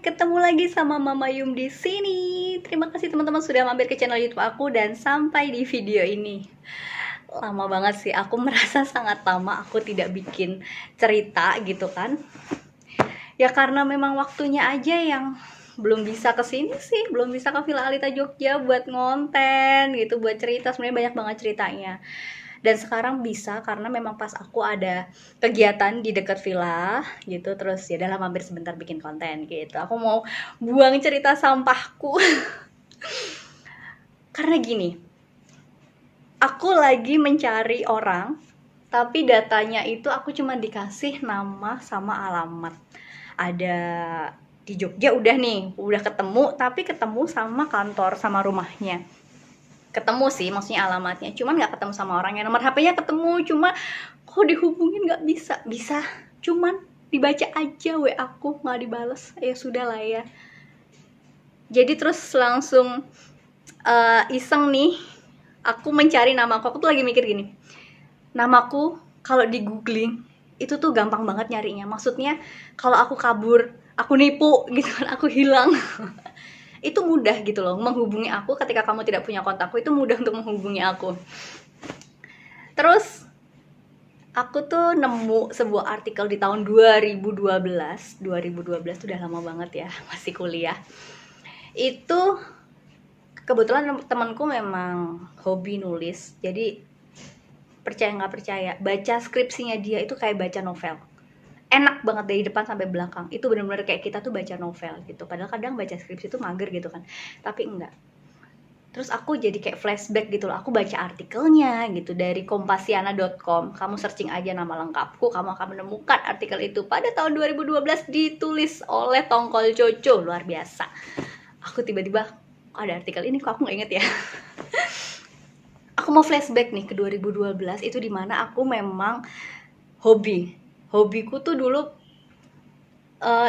ketemu lagi sama Mama Yum di sini. Terima kasih teman-teman sudah mampir ke channel YouTube aku dan sampai di video ini. Lama banget sih, aku merasa sangat lama aku tidak bikin cerita gitu kan. Ya karena memang waktunya aja yang belum bisa ke sini sih, belum bisa ke Villa Alita Jogja buat ngonten gitu, buat cerita. Sebenarnya banyak banget ceritanya. Dan sekarang bisa karena memang pas aku ada kegiatan di dekat villa gitu, terus ya dalam mampir sebentar bikin konten gitu. Aku mau buang cerita sampahku. Karena gini, aku lagi mencari orang tapi datanya itu aku cuma dikasih nama sama alamat. Ada di Jogja udah nih, udah ketemu, tapi ketemu sama kantor sama rumahnya. Ketemu sih, maksudnya alamatnya, cuman nggak ketemu sama orangnya. Nomor HP-nya ketemu, cuma kok dihubungin nggak bisa, cuman dibaca aja WA aku, nggak dibales. Ya sudah lah ya. Jadi terus langsung iseng nih, aku mencari namaku. Aku tuh lagi mikir gini, namaku kalau di googling itu tuh gampang banget nyarinya. Maksudnya kalau aku kabur, aku nipu gitu kan, aku hilang. Itu mudah gitu loh menghubungi aku. Ketika kamu tidak punya kontakku, itu mudah untuk menghubungi aku. Terus aku tuh nemu sebuah artikel di tahun 2012 tuh udah lama banget ya, masih kuliah. Itu kebetulan temanku memang hobi nulis, jadi percaya nggak percaya, baca skripsinya dia itu kayak baca novel. Enak banget dari depan sampai belakang. Itu benar-benar kayak kita tuh baca novel gitu. Padahal kadang baca skripsi itu mager gitu kan. Tapi enggak. Terus aku jadi kayak flashback gitu loh. Aku baca artikelnya gitu dari kompasiana.com. Kamu searching aja nama lengkapku, kamu akan menemukan artikel itu pada tahun 2012 ditulis oleh Tongkol Coco. Luar biasa. Aku tiba-tiba ada artikel ini, kok aku nggak inget ya. Aku mau flashback nih ke 2012, itu dimana aku memang hobiku tuh dulu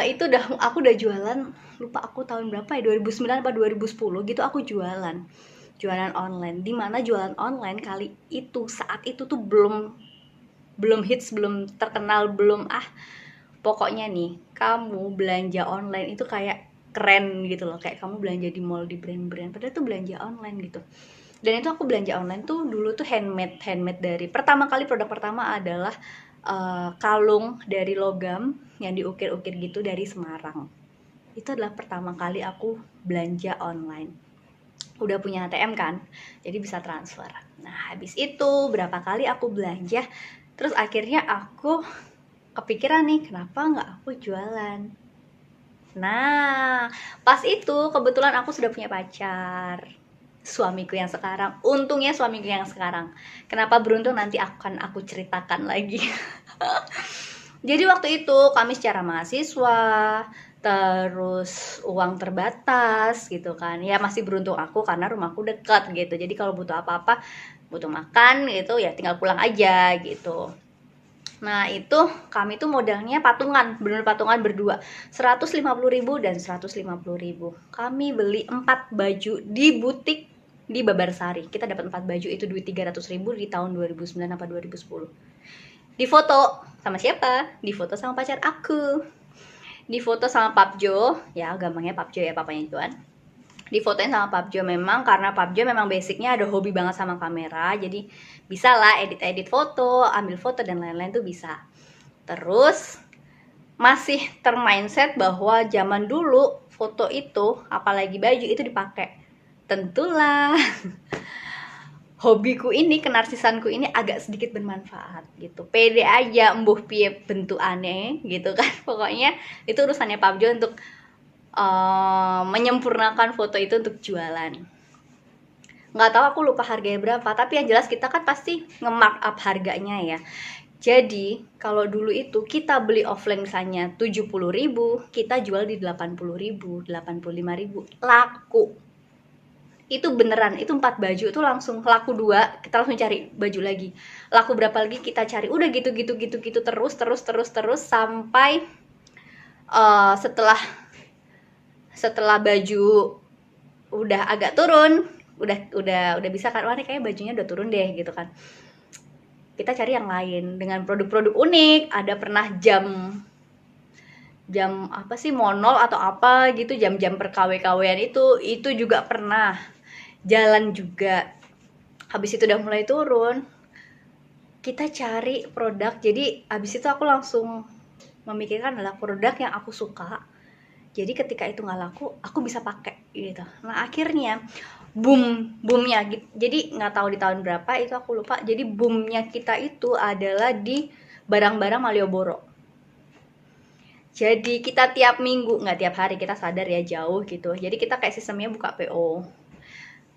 itu aku udah jualan, lupa aku tahun berapa ya, 2009 apa 2010 gitu. Aku jualan online, dimana jualan online kali itu saat itu tuh belum hits, belum terkenal, belum pokoknya nih kamu belanja online itu kayak keren gitu loh, kayak kamu belanja di mall, di brand-brand, padahal tuh belanja online gitu. Dan itu aku belanja online tuh dulu tuh handmade dari pertama kali, produk pertama adalah kalung dari logam yang diukir-ukir gitu dari Semarang. Itu adalah pertama kali aku belanja online. Udah punya ATM kan, jadi bisa transfer. Nah habis itu berapa kali aku belanja, terus akhirnya aku kepikiran nih, kenapa nggak aku jualan. Nah pas itu kebetulan aku sudah punya pacar, suamiku yang sekarang. Untungnya suamiku yang sekarang. Kenapa beruntung, nanti akan aku ceritakan lagi. Jadi waktu itu kami secara mahasiswa, terus uang terbatas gitu kan. Ya masih beruntung aku karena rumahku dekat gitu. Jadi kalau butuh apa-apa, butuh makan gitu ya tinggal pulang aja gitu. Nah itu kami tuh modalnya patungan, bener patungan berdua, 150.000 dan 150.000. Kami beli 4 baju di butik di Babarsari. Kita dapat 4 baju, itu duit 300.000 di tahun 2009 apa 2010. Di foto sama siapa? Di foto sama pacar aku. Di foto sama Papjo, ya gampangnya Papjo ya, papanya Joan. Di fotoin sama Papjo, memang karena Papjo memang basicnya ada hobi banget sama kamera, jadi bisa lah edit foto, ambil foto dan lain-lain tuh bisa. Terus masih termindset bahwa zaman dulu foto itu, apalagi baju itu dipakai. Tentulah hobiku ini, kenarsisanku ini agak sedikit bermanfaat gitu. Pede aja embuh piye bentuk aneh gitu kan. Pokoknya itu urusannya Papjo untuk menyempurnakan foto itu untuk jualan. Nggak tahu, aku lupa harganya berapa, tapi yang jelas kita kan pasti nge-mark up harganya ya. Jadi kalau dulu itu kita beli offline misalnya 70.000, kita jual di 80.000, 85.000, laku. Itu beneran, itu 4 baju itu langsung laku 2, kita langsung cari baju lagi, laku berapa lagi kita cari, udah gitu terus sampai setelah baju udah agak turun, udah bisa kan, wah ini kayak bajunya udah turun deh gitu kan, kita cari yang lain dengan produk-produk unik. Ada pernah jam apa sih, monol atau apa gitu, jam-jam perkawe-kawean itu juga pernah jalan juga. Habis itu udah mulai turun, kita cari produk. Jadi habis itu aku langsung memikirkan adalah produk yang aku suka. Jadi ketika itu nggak laku, aku bisa pakai gitu. Nah akhirnya boomnya, jadi nggak tahu di tahun berapa itu aku lupa. Jadi boomnya kita itu adalah di barang-barang Malioboro. Jadi kita tiap minggu, nggak tiap hari, kita sadar ya jauh gitu. Jadi kita kayak sistemnya buka PO,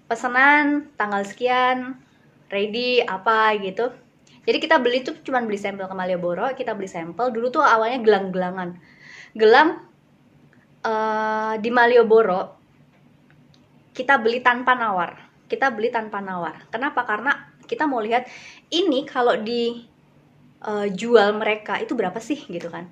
pesanan tanggal sekian, ready apa gitu. Jadi kita beli tuh cuman beli sampel ke Malioboro, kita beli sampel. Dulu tuh awalnya gelang-gelangan. Gelang di Malioboro kita beli tanpa nawar. Kita beli tanpa nawar. Kenapa? Karena kita mau lihat ini kalau di jual mereka itu berapa sih gitu kan.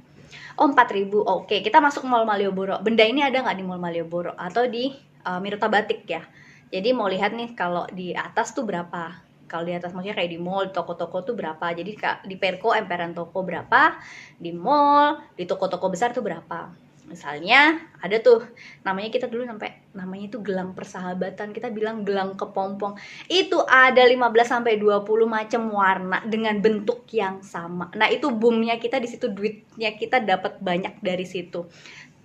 Oh 4.000, oke, kita masuk mall Malioboro. Benda ini ada nggak di mall Malioboro atau di Mirta Batik ya. Jadi mau lihat nih kalau di atas tuh berapa. Kalau di atas maksudnya kayak di mall, toko-toko tuh berapa. Jadi di Perko, emperan toko berapa, di mall, di toko-toko besar tuh berapa. Misalnya ada tuh namanya, kita dulu sampai namanya itu gelang persahabatan, kita bilang gelang kepompong. Itu ada 15-20 macam warna dengan bentuk yang sama. Nah, itu boomnya kita di situ, duitnya kita dapat banyak dari situ.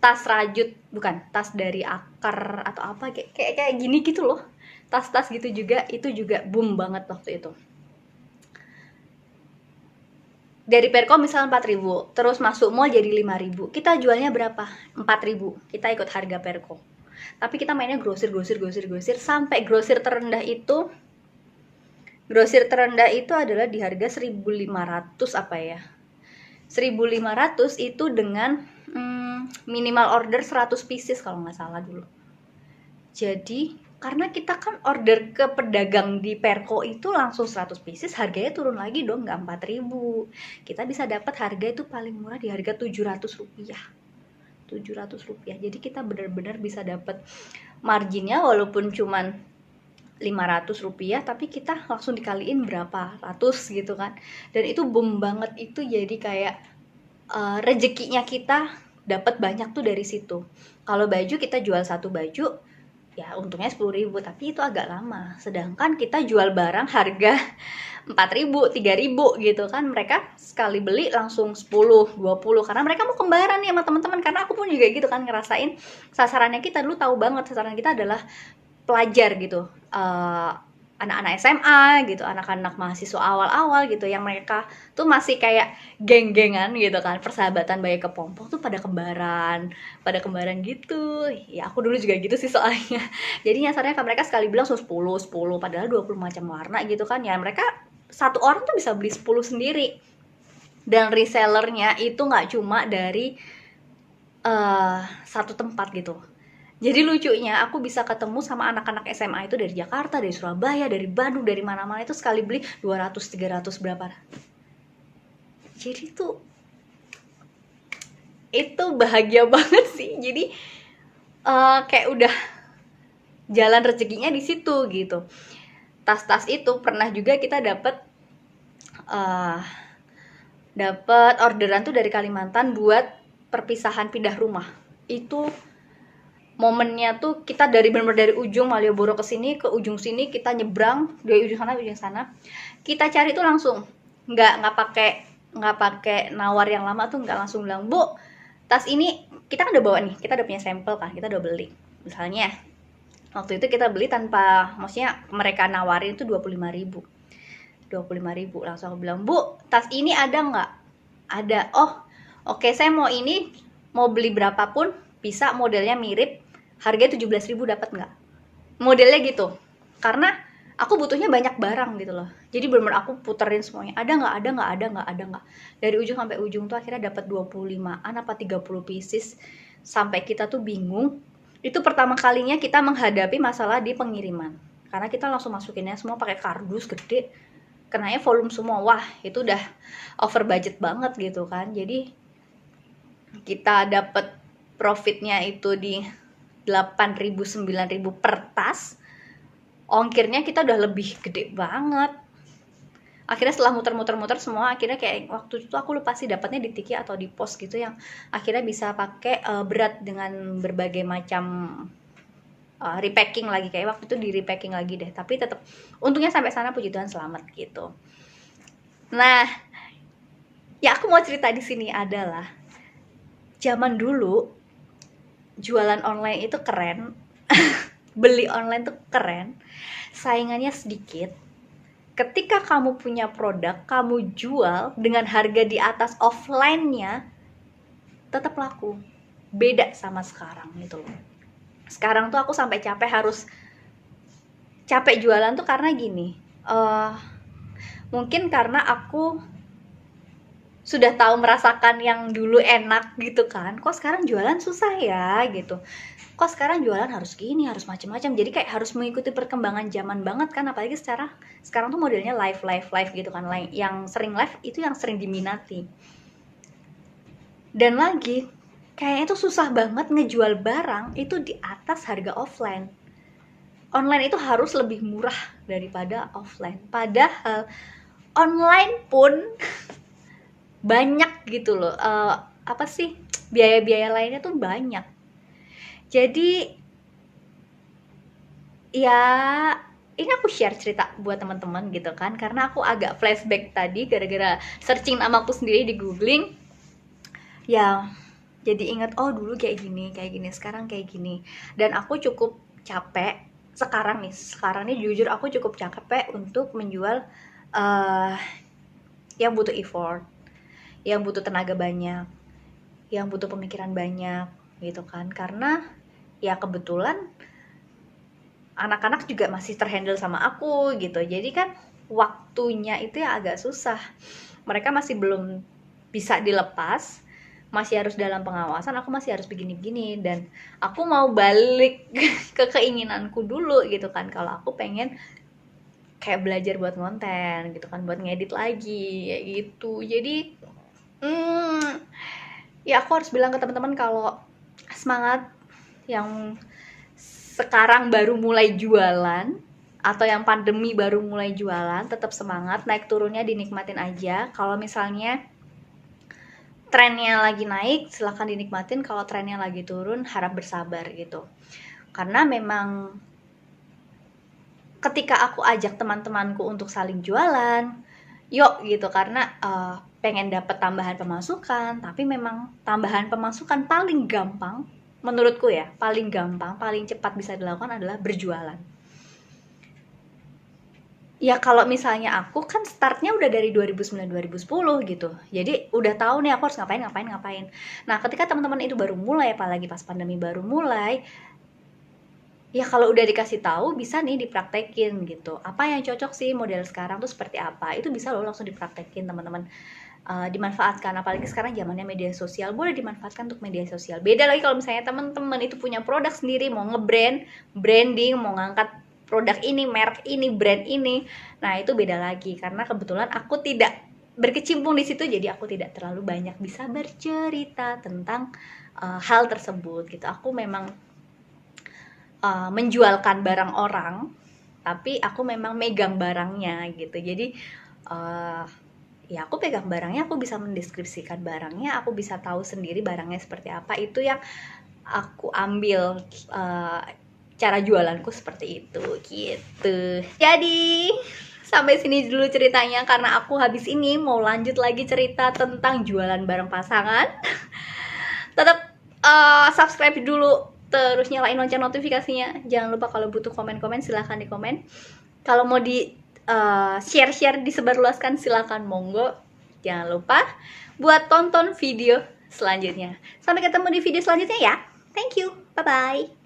Tas rajut, bukan, tas dari akar atau apa kayak gini gitu loh. Tas-tas gitu juga, itu juga boom banget waktu itu. Dari Perko misal 4.000, terus masuk mall jadi 5.000. Kita jualnya berapa? 4.000. Kita ikut harga Perko. Tapi kita mainnya grosir sampai grosir terendah itu adalah di harga 1.500 apa ya? 1.500 itu dengan minimal order 100 pieces kalau nggak salah dulu. Jadi karena kita kan order ke pedagang di Perko itu langsung 100 pieces, harganya turun lagi dong, nggak 4.000. Kita bisa dapat harga itu paling murah di harga 700 rupiah. 700 rupiah. Jadi kita benar-benar bisa dapat marginnya walaupun cuman 500 rupiah, tapi kita langsung dikaliin berapa ratus gitu kan. Dan itu boom banget, itu jadi kayak rezekinya kita dapat banyak tuh dari situ. Kalau baju kita jual satu baju ya untungnya 10.000, tapi itu agak lama. Sedangkan kita jual barang harga 4.000, 3.000 gitu kan, mereka sekali beli langsung 10, 20 karena mereka mau kembaran nih sama teman-teman. Karena aku pun juga gitu kan, ngerasain sasarannya kita dulu, tahu banget sasaran kita adalah pelajar gitu, anak-anak SMA gitu, anak-anak mahasiswa awal-awal gitu, yang mereka tuh masih kayak geng-gengan gitu kan, persahabatan bayi kepompong tuh pada kembaran gitu. Ya aku dulu juga gitu sih soalnya. Jadi nyasarnya kan mereka sekali bilang 10 padahal 20 macam warna gitu kan. Ya mereka satu orang tuh bisa beli 10 sendiri. Dan resellernya itu nggak cuma dari satu tempat gitu. Jadi lucunya aku bisa ketemu sama anak-anak SMA itu dari Jakarta, dari Surabaya, dari Bandung, dari mana-mana, itu sekali beli 200, 300 berapa. Jadi itu bahagia banget sih. Jadi kayak udah jalan rezekinya di situ gitu. Tas-tas itu pernah juga kita dapat orderan tuh dari Kalimantan buat perpisahan pindah rumah. Itu momennya tuh kita benar-benar dari ujung Malioboro ke sini, ke ujung sini, kita nyebrang dari ujung sana ke ujung sana. Kita cari tuh langsung, nggak pakai nawar yang lama tuh, nggak langsung bilang, "Bu, tas ini," kita kan udah bawa nih, kita udah punya sampel kan, kita udah beli. Misalnya waktu itu kita beli tanpa, maksudnya mereka nawarin itu 25.000. Langsung aku bilang, "Bu, tas ini ada nggak?" "Ada." "Oh, oke, saya mau ini, mau beli berapapun bisa, modelnya mirip, harganya 17.000 dapat nggak?" Modelnya gitu. Karena aku butuhnya banyak barang gitu loh. Jadi benar-benar aku puterin semuanya. Ada nggak? Dari ujung sampai ujung tuh akhirnya dapat 25-an apa 30 pieces. Sampai kita tuh bingung. Itu pertama kalinya kita menghadapi masalah di pengiriman. Karena kita langsung masukinnya semua pakai kardus gede. Kenanya volume semua. Wah, itu udah over budget banget gitu kan. Jadi kita dapat profitnya itu di 8.000, 9.000 per tas. Ongkirnya kita udah lebih gede banget. Akhirnya setelah muter-muter semua, akhirnya kayak waktu itu aku lupa sih dapatnya di Tiki atau di Pos gitu, yang akhirnya bisa pakai berat dengan berbagai macam repacking lagi, kayak waktu itu di repacking lagi deh, tapi tetap untungnya sampai sana puji Tuhan selamat gitu. Nah, ya aku mau cerita di sini adalah zaman dulu jualan online itu keren. Beli online tuh keren, saingannya sedikit. Ketika kamu punya produk, kamu jual dengan harga di atas offline-nya, tetap laku. Beda sama sekarang gitu loh. Sekarang tuh aku sampai capek jualan tuh karena gini. Mungkin karena aku sudah tahu merasakan yang dulu enak gitu kan. Kok sekarang jualan susah ya gitu. Kok sekarang jualan harus gini, harus macam-macam. Jadi kayak harus mengikuti perkembangan zaman banget kan, apalagi sekarang tuh modelnya live gitu kan. Yang sering live itu yang sering diminati. Dan lagi, kayaknya itu susah banget ngejual barang itu di atas harga offline. Online itu harus lebih murah daripada offline. Padahal online pun banyak gitu loh. Biaya-biaya lainnya tuh banyak. Jadi ya ini aku share cerita buat teman-teman gitu kan, karena aku agak flashback tadi gara-gara searching namaku sendiri di googling ya, jadi ingat oh dulu kayak gini, sekarang kayak gini. Dan aku cukup capek sekarang nih jujur aku cukup capek untuk menjual yang butuh effort, yang butuh tenaga banyak, yang butuh pemikiran banyak gitu kan. Karena ya kebetulan anak-anak juga masih terhandle sama aku gitu, jadi kan waktunya itu ya agak susah. Mereka masih belum bisa dilepas, masih harus dalam pengawasan, aku masih harus begini-begini. Dan aku mau balik ke keinginanku dulu gitu kan, kalau aku pengen kayak belajar buat konten gitu kan, buat ngedit lagi kayak gitu. Jadi ya aku harus bilang ke teman-teman kalau semangat yang sekarang baru mulai jualan atau yang pandemi baru mulai jualan, tetap semangat, naik turunnya dinikmatin aja. Kalau misalnya trennya lagi naik, silahkan dinikmatin. Kalau trennya lagi turun, harap bersabar gitu. Karena memang ketika aku ajak teman-temanku untuk saling jualan, yuk gitu, karena pengen dapet tambahan pemasukan. Tapi memang tambahan pemasukan paling gampang menurutku ya, paling gampang, paling cepat bisa dilakukan adalah berjualan. Ya kalau misalnya aku kan startnya udah dari 2009-2010 gitu, jadi udah tahu nih aku harus ngapain. Nah ketika teman-teman itu baru mulai, apalagi pas pandemi baru mulai, ya kalau udah dikasih tahu bisa nih dipraktekin gitu. Apa yang cocok sih model sekarang tuh seperti apa, itu bisa loh langsung dipraktekin teman-teman. Dimanfaatkan, apalagi sekarang zamannya media sosial, boleh dimanfaatkan untuk media sosial. Beda lagi kalau misalnya teman-teman itu punya produk sendiri, mau branding, mau ngangkat produk ini, merek ini, brand ini, nah itu beda lagi. Karena kebetulan aku tidak berkecimpung di situ, jadi aku tidak terlalu banyak bisa bercerita tentang hal tersebut gitu. Aku memang menjualkan barang orang, tapi aku memang megang barangnya gitu. Jadi ya aku pegang barangnya, aku bisa mendeskripsikan barangnya, aku bisa tahu sendiri barangnya seperti apa. Itu yang aku ambil cara jualanku seperti itu gitu. Jadi sampai sini dulu ceritanya, karena aku habis ini mau lanjut lagi cerita tentang jualan barang pasangan. Tetap subscribe dulu, terus nyalain lonceng notifikasinya. Jangan lupa kalau butuh komen-komen silahkan di komen. Kalau mau di share-share, disebarluaskan, silakan, monggo. Jangan lupa buat tonton video selanjutnya. Sampai ketemu di video selanjutnya ya. Thank you, bye-bye.